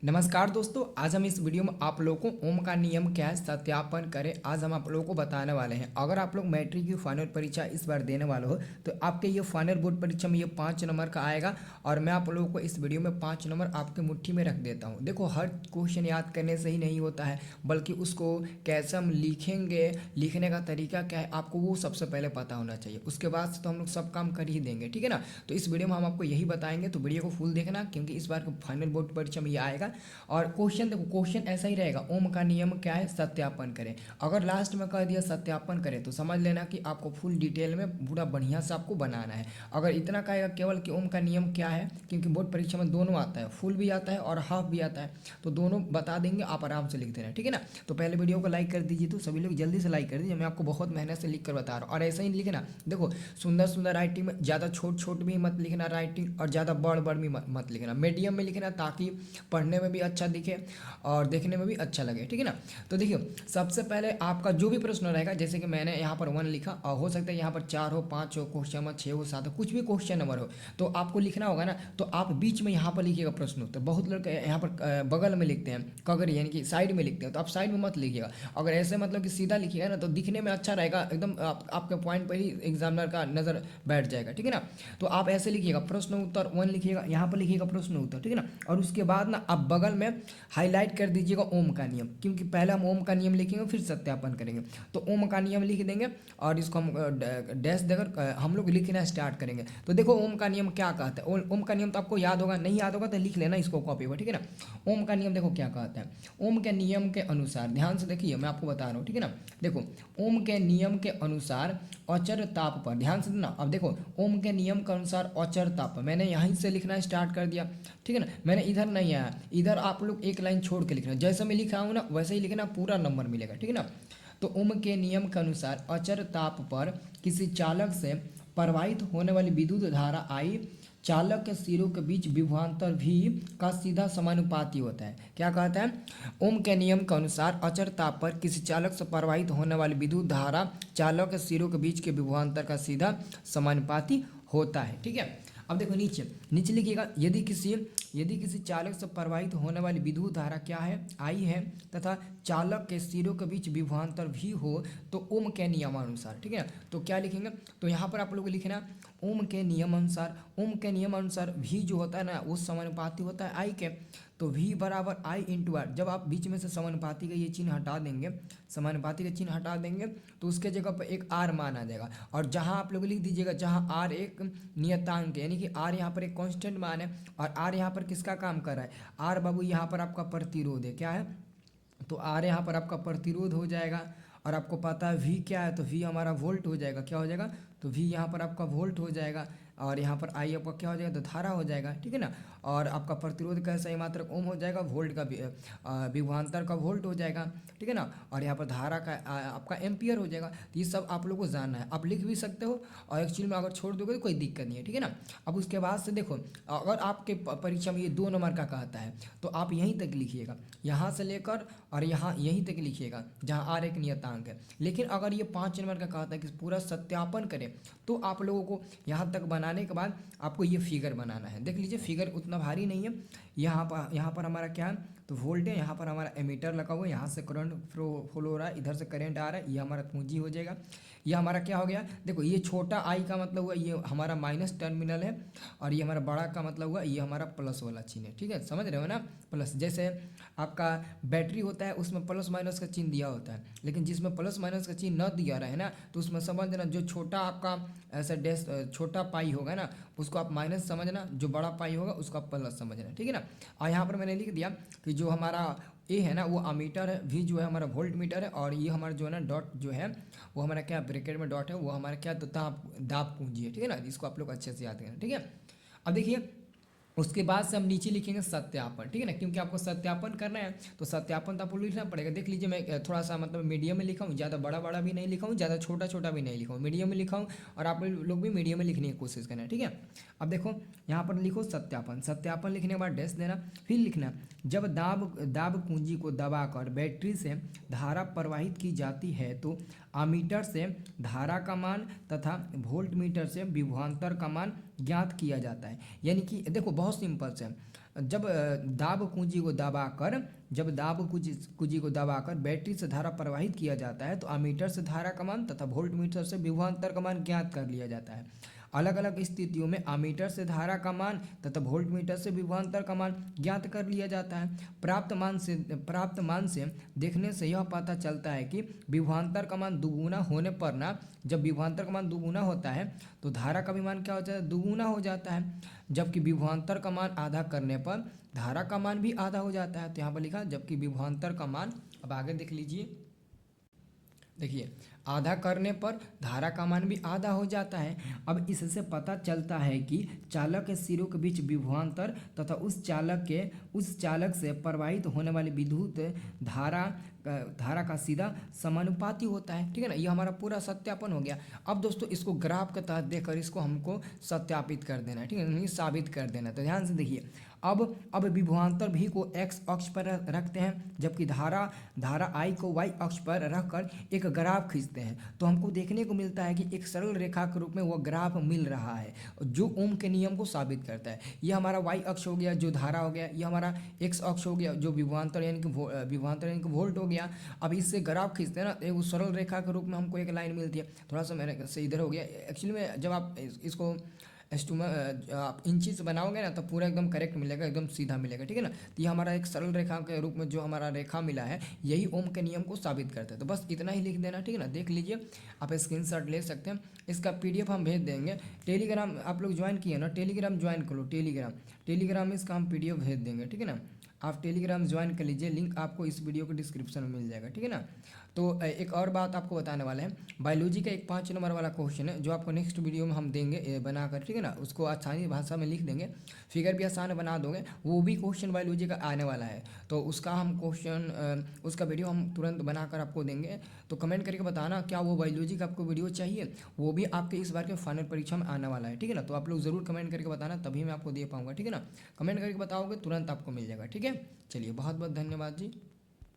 नमस्कार दोस्तों, आज हम इस वीडियो में आप लोगों को ओम का नियम क्या है सत्यापन करें। आज हम आप लोगों को बताने वाले हैं। अगर आप लोग मैट्रिक की फाइनल परीक्षा इस बार देने वाले हो तो आपके ये फाइनल बोर्ड परीक्षा में ये 5 नंबर का आएगा और मैं आप लोगों को इस वीडियो में 5 नंबर आपके मुट्ठी में रख देता हूँ। देखो, हर क्वेश्चन याद करने से ही नहीं होता है, बल्कि उसको कैसे हम लिखेंगे, लिखने का तरीका क्या है, आपको वो सबसे पहले पता होना चाहिए। उसके बाद से तो हम लोग सब काम कर ही देंगे, ठीक है ना। तो इस वीडियो में हम आपको यही बताएंगे, तो वीडियो को फुल देखना, क्योंकि इस बार फाइनल बोर्ड परीक्षा में ये आएगा। और क्वेश्चन देखो, क्वेश्चन ऐसा ही रहेगा, ओम का नियम क्या है सत्यापन करें। अगर लास्ट में कह दिया सत्यापन करें तो समझ लेना कि आपको फुल डिटेल में पूरा बढ़िया से आपको बनाना है। अगर इतना कहेगा केवल कि ओम का नियम क्या है, क्योंकि बोर्ड परीक्षा में दोनों आता है, फुल भी आता है और हाफ भी आता है, तो दोनों बता देंगे, आप आराम से लिख देना, ठीक है ना। तो पहले वीडियो को लाइक कर दीजिए, तो सभी लोग जल्दी से लाइक कर दीजिए, मैं आपको बहुत मेहनत से लिख कर बता रहा हूँ। और ऐसा ही लिखना, देखो सुंदर सुंदर राइटिंग में, ज़्यादा छोट छोट भी मत लिखना राइटिंग, और ज़्यादा बड़ बड़ भी मत लिखना, मीडियम में लिखना, ताकि पढ़ने में भी अच्छा दिखे और देखने में भी अच्छा लगे, ठीक है ना। तो देखिए, सबसे पहले आपका जो भी प्रश्न रहेगा, जैसे कि मैंने यहाँ पर 1 लिखा, और हो सकता है यहाँ पर 4 हो, 5 हो, क्वेश्चन नंबर 6 हो, 7 हो, कुछ भी क्वेश्चन नंबर हो, तो आपको लिखना होगा ना। तो आप बीच में यहाँ पर लिखिएगा प्रश्न उत्तर। बहुत लोग यहाँ पर बगल में लिखते हैं, कगर यानी कि साइड में लिखते हैं, तो आप साइड में मत लिखिएगा। अगर ऐसे मतलब कि सीधा लिखिएगा ना, तो दिखने में अच्छा रहेगा एकदम, आपके पॉइंट पर ही एग्जामिनर का नज़र बैठ जाएगा, ठीक है ना। तो आप ऐसे लिखिएगा, प्रश्न उत्तर 1 लिखिएगा, यहाँ पर लिखिएगा प्रश्न उत्तर, ठीक है ना। और उसके बाद ना आप बगल में हाईलाइट कर दीजिएगा ओम का नियम, क्योंकि पहले हम ओम का नियम लिखेंगे फिर सत्यापन करेंगे। तो ओम का नियम लिख देंगे और इसको हम डैश देकर हम लोग लिखना स्टार्ट करेंगे। तो देखो ओम का नियम क्या कहता है। ओम का नियम तो आपको याद होगा, नहीं याद होगा तो लिख लेना इसको कॉपी पर, ठीक है ना। ओम का नियम देखो क्या कहता है। ओम के नियम के अनुसार, ध्यान से देखिए, मैं आपको बता रहा हूँ, ठीक है ना। देखो, ओम के नियम के अनुसार अचर ताप पर ध्यान से देना। अब देखो, ओम के नियम के अनुसार अचर ताप पर मैंने यहीं से लिखना स्टार्ट कर दिया, ठीक है ना। मैंने इधर नहीं आया, इधर आप लोग एक लाइन छोड़ के लिखना, जैसे मैं लिखा हूँ ना वैसे ही लिखना, पूरा नंबर मिलेगा, ठीक है ना। तो ओम के नियम के अनुसार अचर ताप पर किसी चालक से प्रवाहित होने वाली विद्युत धारा आई चालक के सिरों के बीच विभवांतर भी का सीधा समानुपाती होता है। क्या कहता है, ओम के नियम के अनुसार अचर ताप पर किसी चालक से प्रवाहित होने वाली विद्युत धारा चालक के सिरों के बीच के विभवांतर का सीधा समानुपाती होता है, ठीक है। अब देखो नीचे नीचे लिखिएगा, यदि किसी चालक से प्रवाहित होने वाली विद्युत धारा क्या है, आई है, तथा चालक के सिरों के बीच विभवांतर भी हो, तो ओम के नियमानुसार, ठीक है। तो क्या लिखेंगे, तो यहाँ पर आप लोग लिखना ओम के नियमानुसार। ओम के नियमानुसार भी जो होता है ना, वो समानुपाती होता है आई के। तो v बराबर आई इंटू आर। जब आप बीच में से समानुपाती का ये चिन्ह हटा देंगे, समानुपाती का चिन्ह हटा देंगे, तो उसके जगह पर एक आर मान आ जाएगा। और जहाँ आप लोग लिख दीजिएगा, जहाँ आर एक नियतांक है, यानी कि आर यहाँ पर एक कांस्टेंट मान है, और आर यहाँ पर किसका काम कर रहा है, आर बाबू यहाँ पर आपका प्रतिरोध है, क्या है, तो आर यहाँ पर आपका प्रतिरोध हो जाएगा। और आपको पता है v क्या है, तो v हमारा वोल्ट हो जाएगा, क्या हो जाएगा, तो v यहाँ पर आपका वोल्ट हो जाएगा। और यहाँ पर आई आपका क्या हो जाएगा, तो धारा हो जाएगा, ठीक है ना। और आपका प्रतिरोध का सही मात्रक ओम हो जाएगा, वोल्ट का विभवांतर का वोल्ट हो जाएगा, ठीक है ना। और यहाँ पर धारा का आपका एम्पियर हो जाएगा। तो ये सब आप लोगों को जानना है, आप लिख भी सकते हो, और एक्चुअली में अगर छोड़ दोगे तो कोई दिक्कत नहीं है, ठीक है ना। अब उसके बाद से देखो, अगर आपके परीक्षा में ये 2 नंबर का कहता है, तो आप यहीं तक लिखिएगा, यहाँ से लेकर और यहाँ यहीं तक लिखिएगा, जहाँ आर एक नियतांक है। लेकिन अगर ये 5 नंबर का कहता है कि पूरा सत्यापन करें, तो आप लोगों को यहाँ तक बनाने के बाद आपको ये फिगर बनाना है। देख लीजिए, फिगर उतना भारी नहीं है। यहाँ पर हमारा क्या है, तो वोल्ट है, यहाँ पर हमारा एमीटर लगा हुआ है, यहाँ से करंट फ्लो हो रहा है, इधर से करंट आ रहा है, ये हमारा पूंजी हो जाएगा। ये हमारा क्या हो गया, देखो ये छोटा आई का मतलब हुआ ये हमारा माइनस टर्मिनल है, और ये हमारा बड़ा का मतलब हुआ ये हमारा प्लस वाला चिन्ह है, ठीक है, समझ रहे हो ना। प्लस, जैसे आपका बैटरी होता है, उसमें प्लस माइनस का चिन्ह दिया होता है, लेकिन जिसमें प्लस माइनस का चिन्ह न दिया रहे ना, तो उसमें समझना, जो छोटा आपका ऐसा डैश छोटा पाई होगा ना, उसको आप माइनस समझना, जो बड़ा पाई होगा उसको आप प्लस समझना, ठीक है ना। और यहाँ पर मैंने लिख दिया कि जो हमारा ए है ना वो अमीटर है, वी जो है हमारा वोल्ट मीटर है, और ये हमारा जो है ना डॉट जो है वो हमारा क्या ब्रैकेट में डॉट है, वो हमारा क्या तो दाब पूंजी है, ठीक है ना। इसको आप लोग अच्छे से याद करें, ठीक है। अब देखिए, उसके बाद से हम नीचे लिखेंगे सत्यापन, ठीक है ना, क्योंकि आपको सत्यापन करना है, तो सत्यापन तो आपको लिखना पड़ेगा। देख लीजिए, मैं थोड़ा सा मतलब मीडियम में लिखा हूँ, ज़्यादा बड़ा बड़ा भी नहीं लिखा हूँ, ज़्यादा छोटा छोटा भी नहीं लिखा हूँ, मीडियम में लिखा हूँ, और आप लोग भी मीडियम में लिखने की कोशिश करना है, ठीक है। अब देखो, यहाँ पर लिखो सत्यापन। सत्यापन लिखने के बाद डैश देना, फिर लिखना, जब दाब कुंजी को दबाकर बैटरी से धारा प्रवाहित की जाती है, तो अमीटर से धारा का मान तथा वोल्ट मीटर से विभवांतर का मान ज्ञात किया जाता है। यानी कि देखो बहुत सिंपल से, जब दाब कुंजी को दबाकर जब दाब कुंजी को दबाकर बैटरी से धारा प्रवाहित किया जाता है तो अमीटर से धारा का मान तथा वोल्टमीटर से विभवांतर का मान ज्ञात कर लिया जाता है। अलग अलग स्थितियों में अमीटर से धारा का मान तथा वोल्टमीटर से विभवांतर का मान ज्ञात कर लिया जाता है। प्राप्त मान से देखने से यह पता चलता है कि विभवांतर का मान दुगुना होने पर ना, जब विभवांतर का मान दुगुना होता है तो धारा का भी मान क्या हो जाता है, दुगुना हो जाता है। जबकि विभवांतर का मान आधा करने पर धारा का मान भी आधा हो जाता है। तो यहाँ पर लिखा जबकि विभवांतर का मान, अब आगे देख लीजिए, देखिए आधा करने पर धारा का मान भी आधा हो जाता है। अब इससे पता चलता है कि चालक के सिरों के बीच विभवांतर तथा उस चालक से प्रवाहित होने वाली विद्युत धारा का सीधा समानुपाती होता है। ठीक है ना, ये हमारा पूरा सत्यापन हो गया। अब दोस्तों इसको ग्राफ के तहत देखकर इसको हमको सत्यापित कर देना है, ठीक है, नहीं साबित कर देना। तो ध्यान से देखिए, अब विभवांतर भी को x अक्ष पर रखते हैं, जबकि धारा I को y अक्ष पर रखकर एक ग्राफ खींचते हैं तो हमको देखने को मिलता है कि एक सरल रेखा के रूप में वह ग्राफ मिल रहा है जो ओम के नियम को साबित करता है। यह हमारा y अक्ष हो गया जो धारा हो गया, यह हमारा x अक्ष हो गया जो विभवांतर यानी कि वोल्ट हो गया। अब इससे ग्राफ खींचते हैं ना, एक सरल रेखा के रूप में हमको एक लाइन मिलती है। थोड़ा सा मेरे से इधर हो गया, एक्चुअली में जब आप इसको आप इंची से बनाओगे ना तो पूरा एकदम करेक्ट मिलेगा, एकदम सीधा मिलेगा। ठीक है ना, तो ये हमारा एक सरल रेखा के रूप में जो हमारा रेखा मिला है यही ओम के नियम को साबित करता है। तो बस इतना ही लिख देना, ठीक है ना। देख लीजिए, आप स्क्रीनशॉट ले सकते हैं, इसका PDF हम भेज देंगे। टेलीग्राम आप लोग ज्वाइन किए ना, टेलीग्राम ज्वाइन कर लो, टेलीग्राम में इसका हम PDF भेज देंगे। ठीक है ना, आप टेलीग्राम ज्वाइन कर लीजिए, लिंक आपको इस वीडियो के डिस्क्रिप्शन में मिल जाएगा। ठीक है ना, तो एक और बात आपको बताने वाले हैं, बायोलॉजी का एक 5 नंबर वाला क्वेश्चन है जो आपको नेक्स्ट वीडियो में हम देंगे बनाकर। ठीक है ना, उसको आसानी भाषा में लिख देंगे, फिगर भी आसान बना दोगे, वो भी क्वेश्चन बायोलॉजी का आने वाला है। तो उसका हम उसका वीडियो हम तुरंत बनाकर आपको देंगे। तो कमेंट करके बताना क्या वो बायोलॉजी का आपको वीडियो चाहिए, वो भी आपके इस बार के फाइनल परीक्षा में आने वाला है। ठीक है ना, तो आप लोग ज़रूर कमेंट करके बताना, तभी मैं आपको दे पाऊँगा। ठीक है ना, कमेंट करके बताओगे तुरंत आपको मिल जाएगा। ठीक है, चलिए बहुत बहुत धन्यवाद जी।